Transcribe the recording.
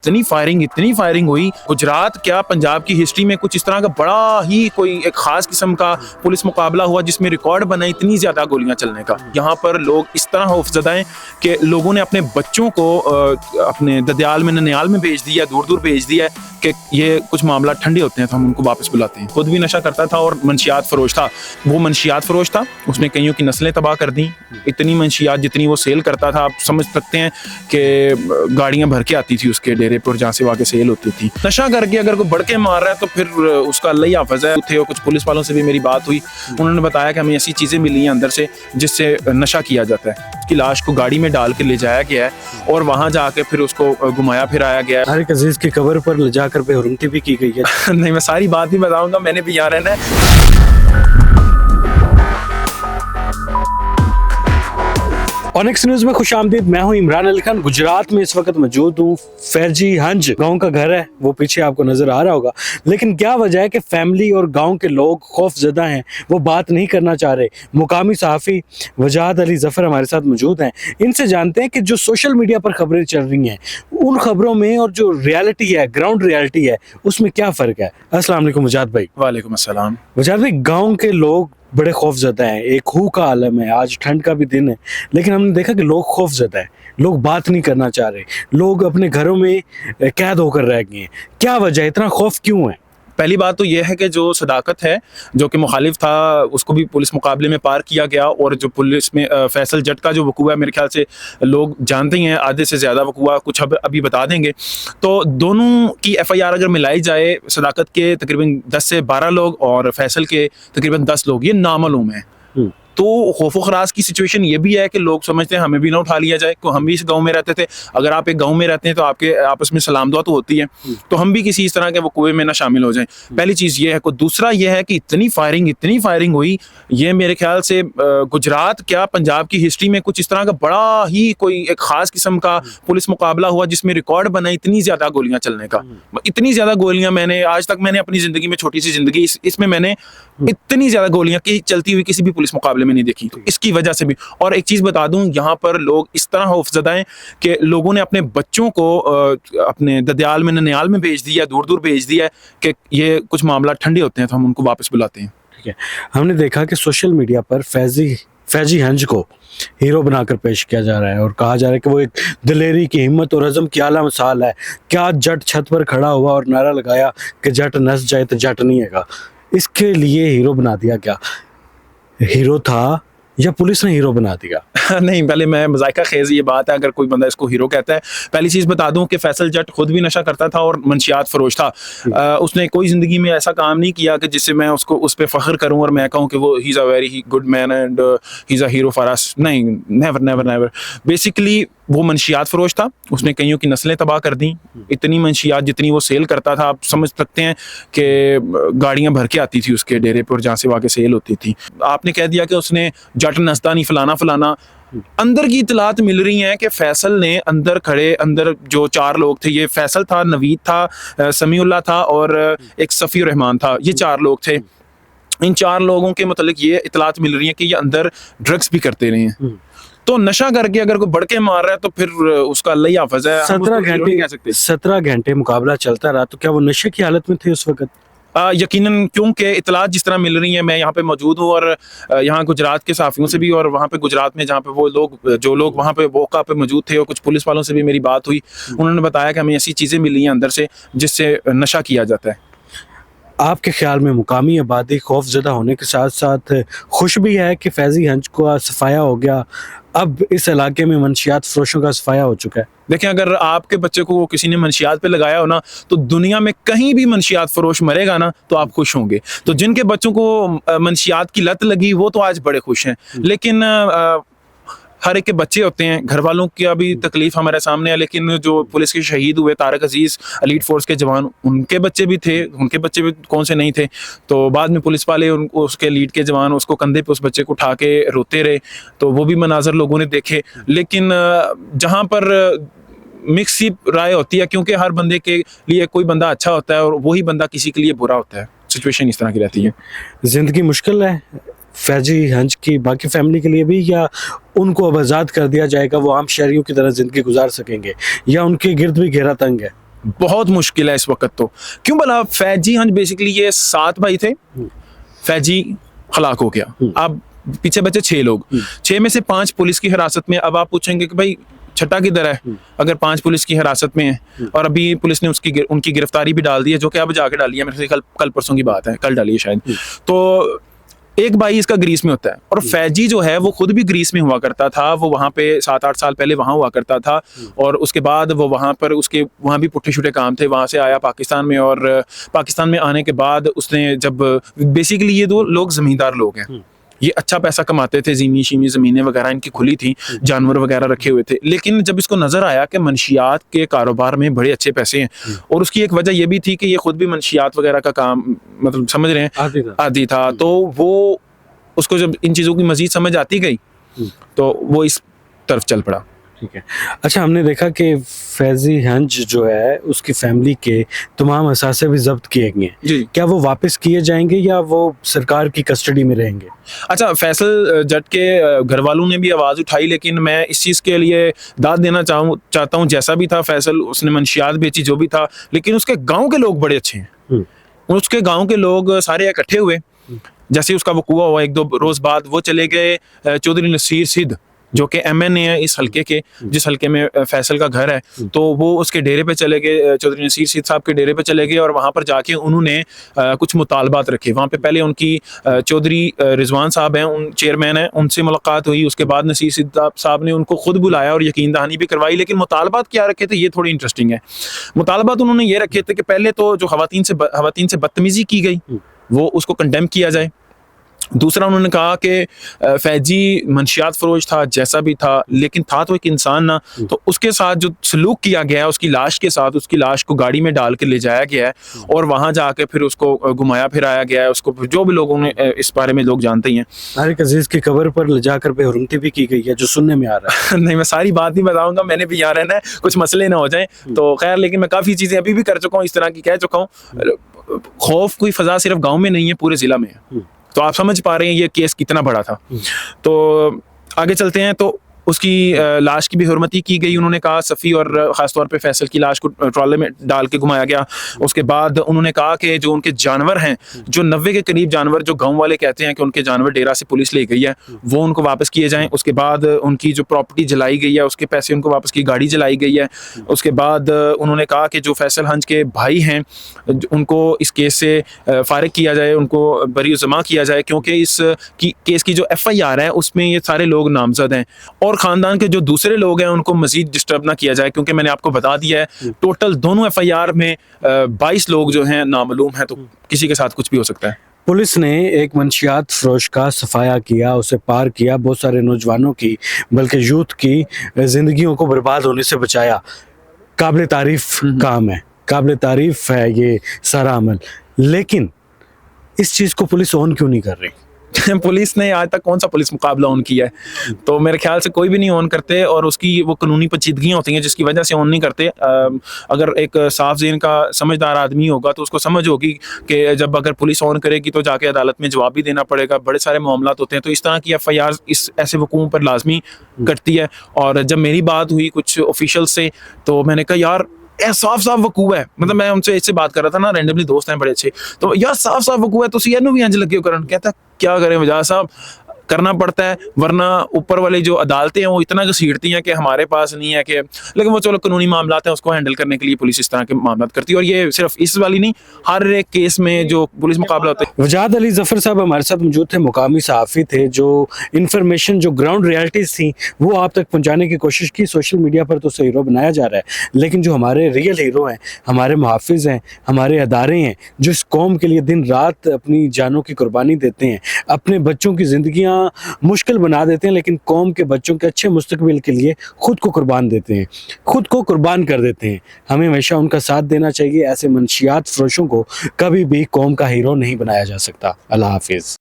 इतनी फायरिंग हुई गुजरात क्या पंजाब की हिस्ट्री में कुछ इस तरह का बड़ा ही कोई एक खास किस्म का पुलिस मुकाबला हुआ जिसमें रिकॉर्ड बना इतनी ज्यादा गोलियां चलने का। यहाँ पर लोग इस तरह खौफजदा हैं कि लोगों ने अपने बच्चों को अपने ददयाल में ननियाल में भेज दिया, दूर दूर भेज दिया है कि ये कुछ मामला ठंडे होते हैं तो हम उनको वापस बुलाते हैं। खुद भी नशा करता था और मंशियात फरोश था। वो मंशियात फरोश था, उसने कईयों की नस्लें तबाह कर दी। इतनी मंशियात जितनी वो सेल करता था, आप समझ सकते हैं कि गाड़ियां भर के आती थी उसके डेरे पर जहाँ से वहाँ सेल होती थी। नशा करके अगर कोई बढ़ के मार रहा है तो फिर उसका अल्लाह ही हाफ़िज़ है। थे और कुछ पुलिस वालों से भी मेरी बात हुई, उन्होंने बताया कि हमें ऐसी चीज़ें मिली हैं अंदर से जिससे नशा किया जाता है। उसकी लाश को गाड़ी में डाल के ले जाया गया है और वहाँ जाके फिर उसको घुमाया फिराया गया है। तारिक अजीज की कब्र पर ले जाकर बेहुरमती भी की गई है। नहीं, मैं सारी बात नहीं बताऊंगा, मैंने भी यहाँ रहना है। ऑनिक्स न्यूज में खुशामदीद। मैं हूं इमरान अली खान। गुजरात में इस वक्त मौजूद हूं। फैजी हंज गांव का घर है, वो पीछे आपको नजर आ रहा होगा। लेकिन क्या वजह है कि फैमिली और गांव के लोग खौफजदा हैं, वो बात नहीं करना चाह रहे। मुकामी सहाफ़ी वजाहत अली जफर हमारे साथ मौजूद हैं। इनसे जानते हैं कि जो सोशल मीडिया पर खबरें चल रही हैं, उन खबरों में और जो रियलिटी है, ग्राउंड रियलिटी है, उसमें क्या फ़र्क है। अस्सलाम वालेकुम वजाहत भाई। वालेकुम अस्सलाम। वजाहत भाई, गाँव के लोग बड़े खौफजदा हैं। एक हू का आलम है, आज ठंड का भी दिन है, लेकिन हमने देखा कि लोग खौफजदा हैं। लोग बात नहीं करना चाह रहे, लोग अपने घरों में कैद होकर रह गए हैं। क्या वजह, इतना खौफ क्यों है? पहली बात तो यह है कि जो सदाकत है, जो कि मुखालिफ था, उसको भी पुलिस मुकाबले में पार किया गया। और जो पुलिस में फैसल जट का जो वकूआ है, मेरे ख्याल से लोग जानते ही हैं, आधे से ज़्यादा वकूआ कुछ अभी बता देंगे। तो दोनों की FIR अगर मिलाई जाए, सदाकत के तकरीबन 10 से 12 लोग और फैसल के तकरीबन 10 लोग, ये नामालूम है। तो खौफो खराज की सिचुएशन ये भी है कि लोग समझते हैं हमें भी ना उठा लिया जाए, तो हम भी इस गांव में रहते थे। अगर आप एक गांव में रहते हैं तो आपके आपस में सलाम दुआ तो होती है, तो हम भी किसी इस तरह के वो कुएं में ना शामिल हो जाएं। पहली चीज़ ये है। को दूसरा ये है कि इतनी फायरिंग हुई, ये मेरे ख्याल से गुजरात क्या पंजाब की हिस्ट्री में कुछ इस तरह का बड़ा ही कोई एक खास किस्म का पुलिस मुकाबला हुआ जिसमें रिकॉर्ड बना इतनी ज़्यादा गोलियां चलने का। इतनी ज़्यादा गोलियां मैंने आज तक अपनी ज़िंदगी में, छोटी सी ज़िंदगी, इसमें मैंने इतनी ज़्यादा गोलियां की चलती हुई किसी भी पुलिस मुकाबले में नहीं देखी। तो इसकी वजह से भी, और एक चीज बता दूं, यहाँ पर लोग इस तरह खौफजदा हैं कि लोगों ने अपने बच्चों को अपने ददयाल में ननियाल में भेज दिया, दूर दूर भेज दिया है कि ये कुछ मामला ठंडे होते हैं तो हम उनको वापस बुलाते हैं। ठीक है, हमने देखा कि सोशल मीडिया पर फैजी हंज को हीरो बनाकर पेश किया जा रहा है और कहा जा रहा है कि वो एक दिलेरी की, हिम्मत और अज़म की आला मिसाल है। क्या जट छत पर खड़ा हुआ और नारा लगाया कि जट नस जाए तो जट नहीं है, इसके लिए हीरो बना दिया? क्या हीरो था या पुलिस ने हीरो बना दिया? नहीं, पहले मैं मज़ाइका खेज़ ये बात है अगर कोई बंदा इसको हीरो कहता है। पहली चीज़ बता दूं कि फैसल जट खुद भी नशा करता था और मंशियात फरोश था। उसने कोई ज़िंदगी में ऐसा काम नहीं किया कि जिससे मैं उसको उस पर फ़ख्र करूं और मैं कहूं कि वो he is a very good man and he is a hero for us. नहीं, नेवर नेवर नेवर। बेसिकली वो मंशियात फरोश था, उसने कईयों की नस्लें तबाह कर दी। इतनी मंशियात जितनी वो सेल करता था, आप समझ सकते हैं कि गाड़ियां भर के आती थी उसके डेरे पर जहाँ से वहाँ सेल होती थी। आपने कह दिया कि उसने जट नस्ता नहीं, फलाना फलाना। अंदर की इतलात मिल रही हैं कि फैसल ने अंदर जो 4 लोग थे, ये फैसल था, नवीद था, समीउल्लाह था और एक सफ़ी रहमान था, ये 4 लोग थे। इन 4 लोगों के मतलब ये इतलात मिल रही है कि ये अंदर ड्रग्स भी करते रहे हैं। तो नशा करके अगर कोई बढ़ के मार रहा है तो फिर उसका अल्लाह ही हाफ़िज़ है। 17 घंटे मुकाबला चलता रहा, तो क्या वो नशे की हालत में थे उस वक्त? यकीनन, क्योंकि इतलात जिस तरह मिल रही है, मैं यहाँ पे मौजूद हूँ और यहाँ गुजरात के साफियों से भी, और वहाँ पे गुजरात में जहाँ पे वो लोग जो लोग वहाँ पे मौका पे मौजूद थे और कुछ पुलिस वालों से भी मेरी बात हुई, उन्होंने बताया कि हमें ऐसी चीज़ें मिली हैं अंदर से जिससे नशा किया जाता है। आपके ख्याल में मुकामी आबादी खौफजदा होने के साथ साथ खुश भी है कि फैजी हंज को सफाया हो गया, अब इस इलाके में मंशियात फरोशों का सफाया हो चुका है? देखें, अगर आपके बच्चे को किसी ने मंशियात पे लगाया हो ना, तो दुनिया में कहीं भी मंशियात फरोश मरेगा ना तो आप खुश होंगे। तो जिनके बच्चों को मंशियात की लत लगी वो तो आज बड़े खुश हैं, लेकिन हर एक के बच्चे होते हैं, घर वालों की अभी तकलीफ हमारे सामने है। लेकिन जो पुलिस के शहीद हुए तारिक अजीज, एलीट फोर्स के जवान, उनके बच्चे भी थे, उनके बच्चे भी कौन से नहीं थे। तो बाद में पुलिस वाले उनको, उसके एलीट के जवान, उसको कंधे पे उस बच्चे को उठा के रोते रहे, तो वो भी मनाजर लोगों ने देखे। लेकिन जहाँ पर मिक्स सी राय होती है, क्योंकि हर बंदे के लिए कोई बंदा अच्छा होता है और वही बंदा किसी के लिए बुरा होता है। सिचुएशन इस तरह की रहती है। जिंदगी मुश्किल है फैजी हंज की बाकी फैमिली के लिए भी, या उनको अब आज़ाद कर दिया जाएगा, वो आम शहरियों की तरह ज़िंदगी गुजार सकेंगे, या उनके गिर्द भी घेरा तंग है? बहुत मुश्किल है इस वक्त तो। क्यों भला? फैजी हंज बेसिकली ये 7 भाई थे, फैजी हलाक हो गया, अब पीछे बचे 6 लोग, 6 में से 5 पुलिस की हिरासत में। अब आप पूछेंगे कि भाई छठा किधर है? अगर 5 पुलिस की हिरासत में है और अभी पुलिस ने उनकी गिरफ्तारी भी डाल दी है, जो कि अब जाके डाली है, मेरे से कल परसों की बात है, कल डाली है शायद। तो एक भाई इसका ग्रीस में होता है, और फैजी जो है वो खुद भी ग्रीस में हुआ करता था, वो वहाँ पे 7-8 साल पहले वहाँ हुआ करता था, और उसके बाद वो वहाँ पर उसके वहाँ भी पुट्ठे छुट्टे काम थे, वहाँ से आया पाकिस्तान में, और पाकिस्तान में आने के बाद उसने जब बेसिकली ये 2 लोग जमींदार लोग हैं, ये अच्छा पैसा कमाते थे, ज़मीनी शीमी ज़मीनें वगैरह इनकी खुली थी, जानवर वगैरह रखे हुए थे। लेकिन जब इसको नज़र आया कि मंशियात के कारोबार में बड़े अच्छे पैसे हैं, और उसकी एक वजह यह भी थी कि ये खुद भी मंशियात वगैरह का काम, मतलब समझ रहे हैं, आदी था, तो वो उसको जब इन चीज़ों की मजीद समझ आती गई तो वो इस तरफ चल पड़ा। ठीक है। अच्छा, हमने देखा कि फैजी हंज जो है उसकी फैमिली के तमाम असासे भी जब्त किए गए हैं जी। क्या वो वापस किए जाएंगे या वो सरकार की कस्टडी में रहेंगे? अच्छा, फैसल जट के घर वालों ने भी आवाज़ उठाई, लेकिन मैं इस चीज़ के लिए दाद देना चाहता हूँ। जैसा भी था फैसल, उसने मंशियात बेची, जो भी था, लेकिन उसके गाँव के लोग बड़े अच्छे हैं। उसके गाँव के लोग सारे इकट्ठे हुए, जैसे उसका वकूआ हुआ 1-2 रोज़ बाद, वो चले गए चौधरी नसीर सिद्ध, जो कि MNA है इस हल्के के, जिस हल्के में फैसल का घर है, तो वो उसके डेरे पे चले गए, चौधरी नसीर सिद्ध साहब के डेरे पे चले गए, और वहाँ पर जाके उन्होंने कुछ मुतालबात रखे। वहाँ पे पहले उनकी चौधरी रिजवान साहब हैं, उन चेयरमैन हैं, उनसे मुलाकात हुई। उसके बाद नसीर सिद्ध साहब ने उनको खुद बुलाया और यकीन दहानी भी करवाई। लेकिन मुतालबात क्या रखे थे, ये थोड़ी इंटरेस्टिंग है। मुतालबात उन्होंने ये रखे थे कि पहले तो जो खवातीन से बदतमीजी की गई, वो उसको कंडेम किया जाए। दूसरा, उन्होंने कहा कि फैजी मंशियात फरोश था, जैसा भी था, लेकिन था तो एक इंसान ना, तो उसके साथ जो सलूक किया गया है, उसकी लाश के साथ, उसकी लाश को गाड़ी में डाल के ले जाया गया है, और वहाँ जाके फिर उसको घुमाया फिराया गया है। उसको जो भी लोगों ने इस बारे में लोग जानते ही हैं। तारिक अजीज की कब्र पर ले जाकर बेहुरमती भी की गई है, जो सुनने में आ रहा है। नहीं, मैं सारी बात नहीं बताऊंगा, मैंने भी यहाँ रहना है, कुछ मसले ना हो जाए तो खैर। लेकिन मैं काफ़ी चीज़ें अभी भी कर चुका हूँ, इस तरह की कह चुका हूँ। खौफ कोई फ़ज़ा सिर्फ गाँव में नहीं है, पूरे ज़िला में है। तो आप समझ पा रहे हैं ये केस कितना बड़ा था। तो आगे चलते हैं। तो उसकी लाश की भी हुर्मती की गई। उन्होंने कहा सफ़ी और ख़ासतौर पे फैसल की लाश को ट्रॉले में डाल के घुमाया गया। उसके बाद उन्होंने कहा कि जो उनके जानवर हैं, जो 90 के करीब जानवर, जो गांव वाले कहते हैं कि उनके जानवर डेरा से पुलिस ले गई है, वो उनको वापस किए जाएं। उसके बाद उनकी जो प्रॉपर्टी जलाई गई है, उसके पैसे उनको वापस की, गाड़ी जलाई गई है। उसके बाद उन्होंने कहा कि जो फैसल हंज के भाई हैं, उनको इस केस से फारिग किया जाए, उनको बरी जमा किया जाए, क्योंकि इस केस की जो FIR है उसमें ये सारे लोग नामजद हैं। और खानदान के जो दूसरे लोग हैं उनको मजीद डिस्टर्ब ना किया जाए, क्योंकि मैंने आपको बता दिया है टोटल दोनों FIR में 22 लोग जो हैं नामालूम हैं, तो किसी के साथ कुछ भी हो सकता है। पुलिस ने एक मंशियात फरोश का सफाया किया, उसे पार किया, बहुत सारे नौजवानों की, बल्कि यूथ की जिंदगियों को बर्बाद होने से बचाया। काबिल तारीफ काम है, काबिल तारीफ है ये सारा अमल। लेकिन इस चीज़ को पुलिस ऑन क्यों नहीं कर रही? पुलिस ने आज तक कौन सा पुलिस मुकाबला ऑन किया है? तो मेरे ख्याल से कोई भी नहीं ऑन करते, और उसकी वो कानूनी पेचीदगियाँ होती हैं जिसकी वजह से ऑन नहीं करते। अगर एक साफ ज़हन का समझदार आदमी होगा तो उसको समझ होगी कि जब अगर पुलिस ऑन करेगी तो जाके अदालत में जवाब भी देना पड़ेगा, बड़े सारे मामला होते हैं। तो इस तरह की FIR इस ऐसे वकूओं पर लाजमी करती है। और जब मेरी बात हुई कुछ ऑफिशियल से, तो मैंने कहा यार साफ साफ वकूआ है, मतलब मैं उनसे इससे बात कर रहा था ना, रैंडमली दोस्त हैं बड़े अच्छे, तो यार साफ साफ वकूआ है, तो सीएनओ भी अंज लगे करन। कहता क्या करें वजह साहब, करना पड़ता है, वरना ऊपर वाली जो अदालतें हैं वो इतना घसीटती हैं कि हमारे पास नहीं है कि। लेकिन वो चलो कानूनी मामलात हैं, उसको हैंडल करने के लिए पुलिस इस तरह के मामलात करती है। और ये सिर्फ इस वाली नहीं, हर एक केस में जो पुलिस मुकाबला होता है। वजाद अली जफर साहब हमारे साथ मौजूद थे, मुकामी सहाफ़ी थे, जो इन्फॉर्मेशन, जो ग्राउंड रियलिटीज़ थी वो आप तक पहुँचाने की कोशिश की। सोशल मीडिया पर तो उसे हीरो बनाया जा रहा है, लेकिन जो हमारे रियल हीरो हैं, हमारे मुहाफ़िज़ हैं, हमारे अदारे हैं, जो इस कौम के लिए दिन रात अपनी जानों की कुर्बानी देते हैं, अपने बच्चों की ज़िंदगियाँ मुश्किल बना देते हैं, लेकिन कौम के बच्चों के अच्छे मुस्तकबिल के लिए खुद को कुर्बान देते हैं, खुद को कुर्बान कर देते हैं। हमें हमेशा उनका साथ देना चाहिए। ऐसे मंशियात फरोशों को कभी भी कौम का हीरो नहीं बनाया जा सकता। अल्लाह हाफिज़।